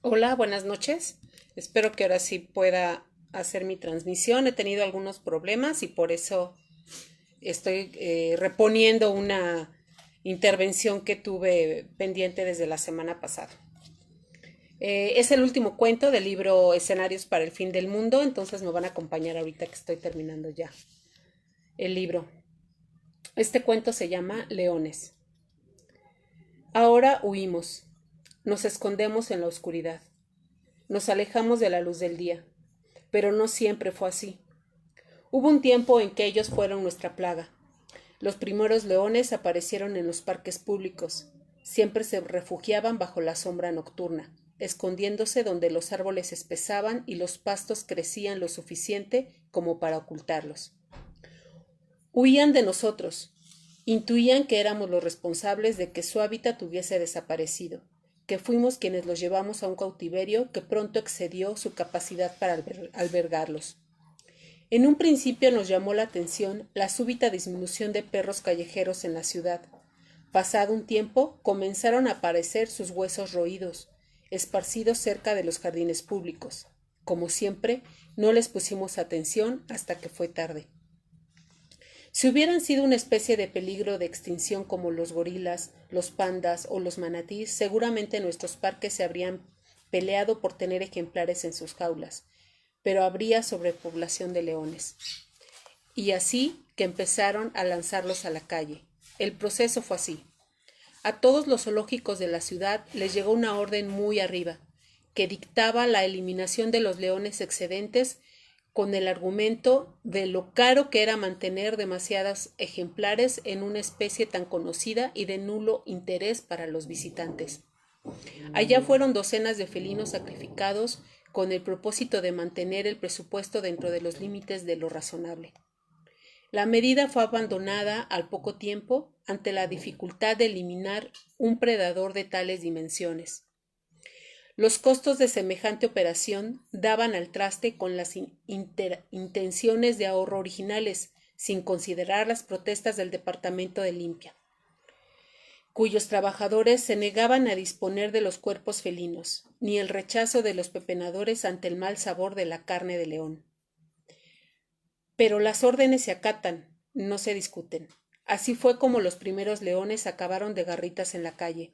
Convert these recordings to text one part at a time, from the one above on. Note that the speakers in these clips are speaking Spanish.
Hola, buenas noches. Espero que ahora sí pueda hacer mi transmisión. He tenido algunos problemas y por eso estoy reponiendo una intervención que tuve pendiente desde la semana pasada. Es el último cuento del libro Escenarios para el fin del mundo, entonces me van a acompañar ahorita que estoy terminando ya el libro. Este cuento se llama Leones. Ahora huimos, nos escondemos en la oscuridad, nos alejamos de la luz del día, pero no siempre fue así. Hubo un tiempo en que ellos fueron nuestra plaga. Los primeros leones aparecieron en los parques públicos. Siempre se refugiaban bajo la sombra nocturna, escondiéndose donde los árboles espesaban y los pastos crecían lo suficiente como para ocultarlos. Huían de nosotros. Intuían que éramos los responsables de que su hábitat hubiese desaparecido, que fuimos quienes los llevamos a un cautiverio que pronto excedió su capacidad para albergarlos. En un principio nos llamó la atención la súbita disminución de perros callejeros en la ciudad. Pasado un tiempo, comenzaron a aparecer sus huesos roídos, esparcidos cerca de los jardines públicos. Como siempre, no les pusimos atención hasta que fue tarde. Si hubieran sido una especie de peligro de extinción como los gorilas, los pandas o los manatís, seguramente nuestros parques se habrían peleado por tener ejemplares en sus jaulas, pero habría sobrepoblación de leones. Y así que empezaron a lanzarlos a la calle. El proceso fue así. A todos los zoológicos de la ciudad les llegó una orden muy arriba, que dictaba la eliminación de los leones excedentes con el argumento de lo caro que era mantener demasiados ejemplares en una especie tan conocida y de nulo interés para los visitantes. Allá fueron docenas de felinos sacrificados con el propósito de mantener el presupuesto dentro de los límites de lo razonable. La medida fue abandonada al poco tiempo ante la dificultad de eliminar un predador de tales dimensiones. Los costos de semejante operación daban al traste con las intenciones de ahorro originales, sin considerar las protestas del Departamento de Limpia, cuyos trabajadores se negaban a disponer de los cuerpos felinos, ni el rechazo de los pepenadores ante el mal sabor de la carne de león. Pero las órdenes se acatan, no se discuten. Así fue como los primeros leones acabaron de garritas en la calle,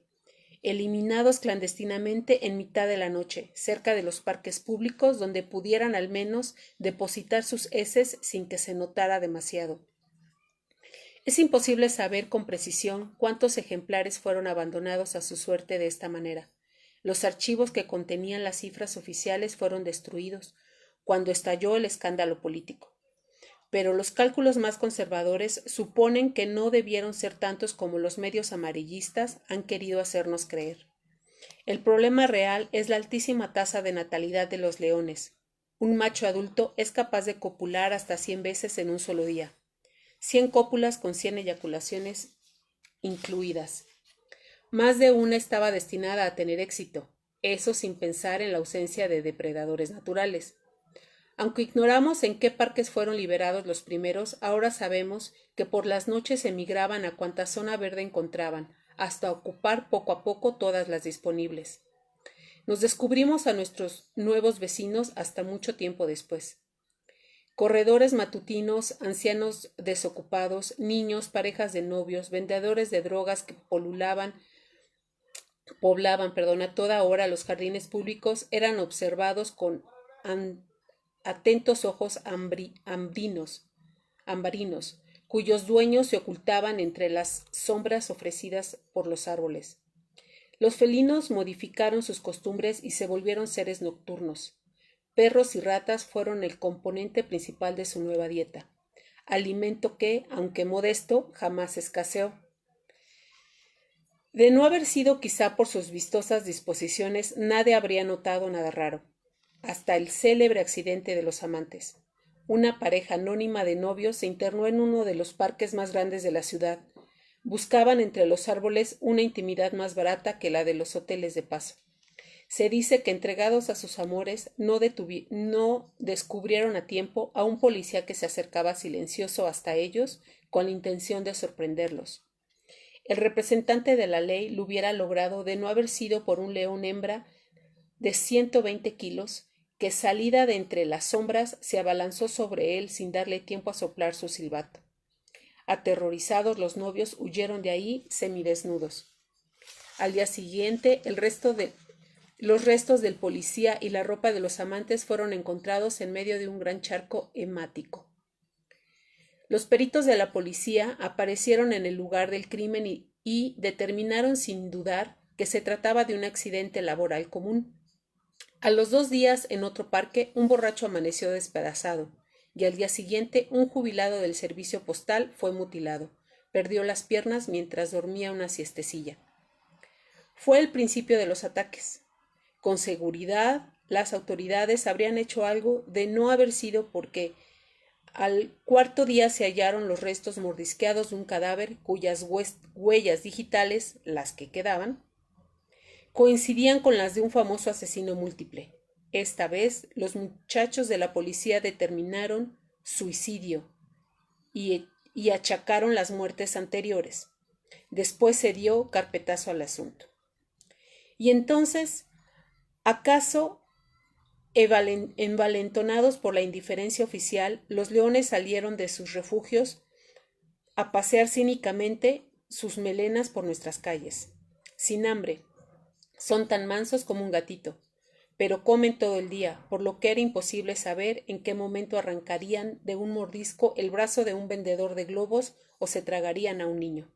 eliminados clandestinamente en mitad de la noche, cerca de los parques públicos donde pudieran al menos depositar sus heces sin que se notara demasiado. Es imposible saber con precisión cuántos ejemplares fueron abandonados a su suerte de esta manera. Los archivos que contenían las cifras oficiales fueron destruidos cuando estalló el escándalo político. Pero los cálculos más conservadores suponen que no debieron ser tantos como los medios amarillistas han querido hacernos creer. El problema real es la altísima tasa de natalidad de los leones. Un macho adulto es capaz de copular hasta 100 veces en un solo día. 100 cópulas con 100 eyaculaciones incluidas. Más de una estaba destinada a tener éxito, eso sin pensar en la ausencia de depredadores naturales. Aunque ignoramos en qué parques fueron liberados los primeros, ahora sabemos que por las noches emigraban a cuanta zona verde encontraban, hasta ocupar poco a poco todas las disponibles. Nos descubrimos a nuestros nuevos vecinos hasta mucho tiempo después. Corredores matutinos, ancianos desocupados, niños, parejas de novios, vendedores de drogas que poblaban a toda hora los jardines públicos eran observados con atentos ojos ambarinos, cuyos dueños se ocultaban entre las sombras ofrecidas por los árboles. Los felinos modificaron sus costumbres y se volvieron seres nocturnos. Perros y ratas fueron el componente principal de su nueva dieta, alimento que, aunque modesto, jamás escaseó. De no haber sido quizá por sus vistosas disposiciones, nadie habría notado nada raro, hasta el célebre accidente de los amantes. Una pareja anónima de novios se internó en uno de los parques más grandes de la ciudad. Buscaban entre los árboles una intimidad más barata que la de los hoteles de paso. Se dice que entregados a sus amores no descubrieron a tiempo a un policía que se acercaba silencioso hasta ellos con la intención de sorprenderlos. El representante de la ley lo hubiera logrado de no haber sido por un león hembra de 120 kilos que, salida de entre las sombras, se abalanzó sobre él sin darle tiempo a soplar su silbato. Aterrorizados, los novios huyeron de ahí semidesnudos. Al día siguiente, los restos del policía y la ropa de los amantes fueron encontrados en medio de un gran charco hemático. Los peritos de la policía aparecieron en el lugar del crimen y determinaron sin dudar que se trataba de un accidente laboral común. A los 2 días, en otro parque, un borracho amaneció despedazado, y al día siguiente un jubilado del servicio postal fue mutilado. Perdió las piernas mientras dormía una siestecilla. Fue el principio de los ataques. Con seguridad, las autoridades habrían hecho algo de no haber sido porque al cuarto día se hallaron los restos mordisqueados de un cadáver cuyas huellas digitales, las que quedaban, coincidían con las de un famoso asesino múltiple. Esta vez, los muchachos de la policía determinaron suicidio y achacaron las muertes anteriores. Después se dio carpetazo al asunto. Y entonces, ¿acaso envalentonados por la indiferencia oficial, los leones salieron de sus refugios a pasear cínicamente sus melenas por nuestras calles? Sin hambre, son tan mansos como un gatito, pero comen todo el día, por lo que era imposible saber en qué momento arrancarían de un mordisco el brazo de un vendedor de globos o se tragarían a un niño.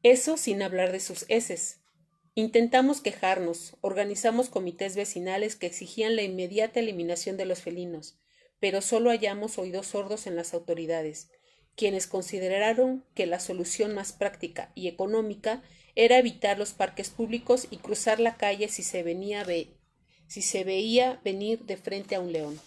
Eso sin hablar de sus heces. Intentamos quejarnos, organizamos comités vecinales que exigían la inmediata eliminación de los felinos, pero solo hallamos oídos sordos en las autoridades, quienes consideraron que la solución más práctica y económica era evitar los parques públicos y cruzar la calle si se veía venir de frente a un león.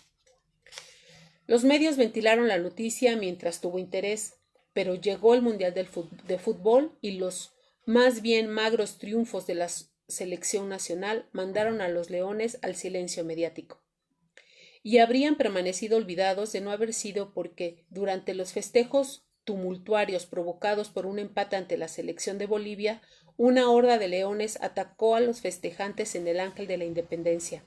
Los medios ventilaron la noticia mientras tuvo interés, pero llegó el Mundial de Fútbol y los más bien magros triunfos de la selección nacional mandaron a los leones al silencio mediático. Y habrían permanecido olvidados de no haber sido porque, durante los festejos tumultuarios provocados por un empate ante la selección de Bolivia, una horda de leones atacó a los festejantes en el Ángel de la Independencia.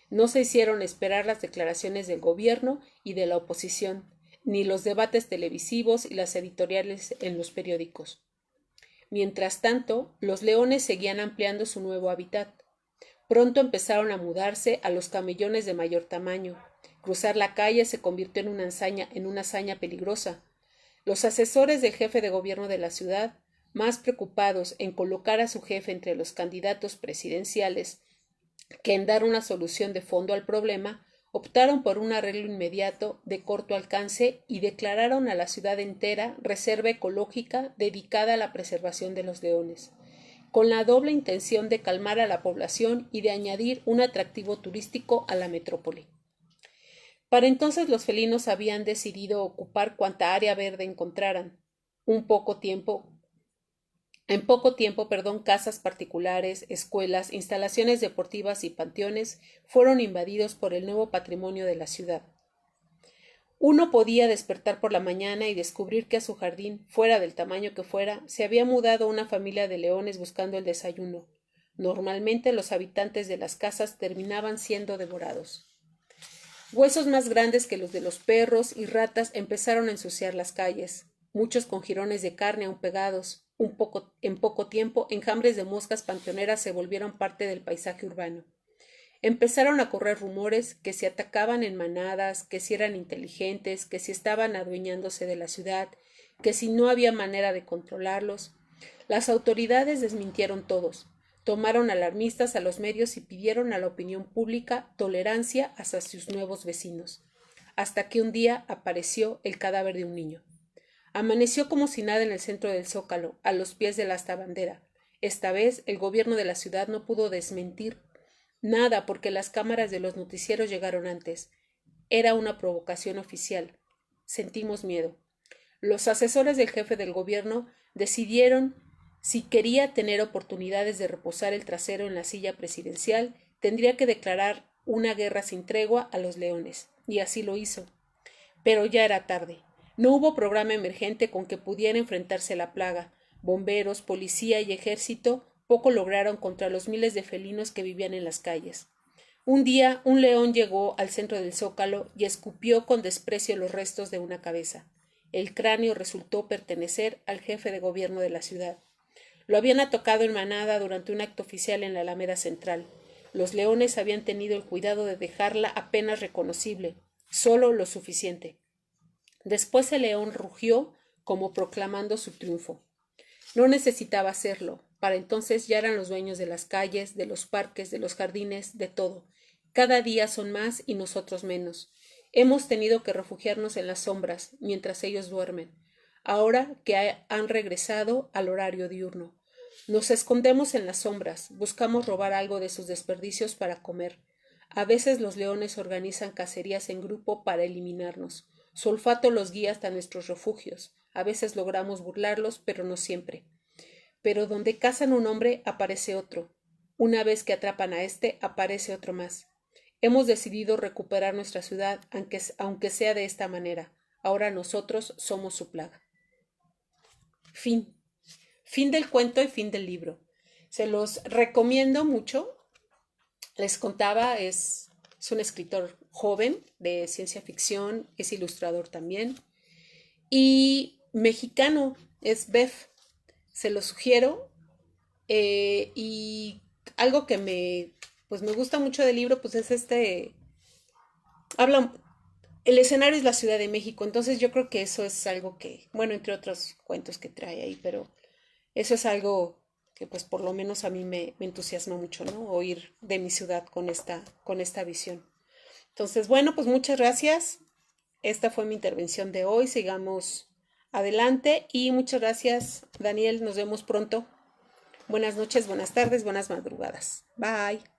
No se hicieron esperar las declaraciones del gobierno y de la oposición, ni los debates televisivos y las editoriales en los periódicos. Mientras tanto, los leones seguían ampliando su nuevo hábitat. Pronto empezaron a mudarse a los camellones de mayor tamaño. Cruzar la calle se convirtió en una hazaña peligrosa. Los asesores del jefe de gobierno de la ciudad, más preocupados en colocar a su jefe entre los candidatos presidenciales que en dar una solución de fondo al problema, optaron por un arreglo inmediato de corto alcance y declararon a la ciudad entera reserva ecológica dedicada a la preservación de los leones, con la doble intención de calmar a la población y de añadir un atractivo turístico a la metrópoli. Para entonces los felinos habían decidido ocupar cuanta área verde encontraran. En poco tiempo, casas particulares, escuelas, instalaciones deportivas y panteones fueron invadidos por el nuevo patrimonio de la ciudad. Uno podía despertar por la mañana y descubrir que a su jardín, fuera del tamaño que fuera, se había mudado una familia de leones buscando el desayuno. Normalmente los habitantes de las casas terminaban siendo devorados. Huesos más grandes que los de los perros y ratas empezaron a ensuciar las calles, muchos con jirones de carne aún pegados. En poco tiempo, enjambres de moscas panteoneras se volvieron parte del paisaje urbano. Empezaron a correr rumores que si atacaban en manadas, que si eran inteligentes, que si estaban adueñándose de la ciudad, que si no había manera de controlarlos. Las autoridades desmintieron todos, tomaron alarmistas a los medios y pidieron a la opinión pública tolerancia hacia sus nuevos vecinos, hasta que un día apareció el cadáver de un niño. Amaneció como si nada en el centro del Zócalo, a los pies de la asta bandera. Esta vez el gobierno de la ciudad no pudo desmentir nada porque las cámaras de los noticieros llegaron antes. Era una provocación oficial. Sentimos miedo. Los asesores del jefe del gobierno decidieron si quería tener oportunidades de reposar el trasero en la silla presidencial, tendría que declarar una guerra sin tregua a los leones, y así lo hizo. Pero ya era tarde. No hubo programa emergente con que pudiera enfrentarse la plaga. Bomberos, policía y ejército poco lograron contra los miles de felinos que vivían en las calles. Un día, un león llegó al centro del zócalo y escupió con desprecio los restos de una cabeza. El cráneo resultó pertenecer al jefe de gobierno de la ciudad. Lo habían atacado en manada durante un acto oficial en la Alameda Central. Los leones habían tenido el cuidado de dejarla apenas reconocible, solo lo suficiente. Después el león rugió como proclamando su triunfo. No necesitaba hacerlo. Para entonces ya eran los dueños de las calles, de los parques, de los jardines, de todo. Cada día son más y nosotros menos. Hemos tenido que refugiarnos en las sombras mientras ellos duermen, ahora que han regresado al horario diurno. Nos escondemos en las sombras, buscamos robar algo de sus desperdicios para comer. A veces los leones organizan cacerías en grupo para eliminarnos. Su olfato los guía hasta nuestros refugios. A veces logramos burlarlos, pero no siempre. Pero donde cazan un hombre, aparece otro. Una vez que atrapan a este, aparece otro más. Hemos decidido recuperar nuestra ciudad, aunque sea de esta manera. Ahora nosotros somos su plaga. Fin. Fin del cuento y fin del libro. Se los recomiendo mucho. Les contaba, es un escritor joven de ciencia ficción, es ilustrador también. Y mexicano, es Bef. Se lo sugiero. Y algo que me gusta mucho del libro, pues es habla, el escenario es la Ciudad de México, entonces yo creo que eso es algo que, bueno, entre otros cuentos que trae ahí, pero eso es algo que pues por lo menos a mí me entusiasma mucho, ¿no? Oír de mi ciudad con esta visión. Entonces, bueno, pues muchas gracias. Esta fue mi intervención de hoy. Sigamos adelante y muchas gracias, Daniel. Nos vemos pronto. Buenas noches, buenas tardes, buenas madrugadas. Bye.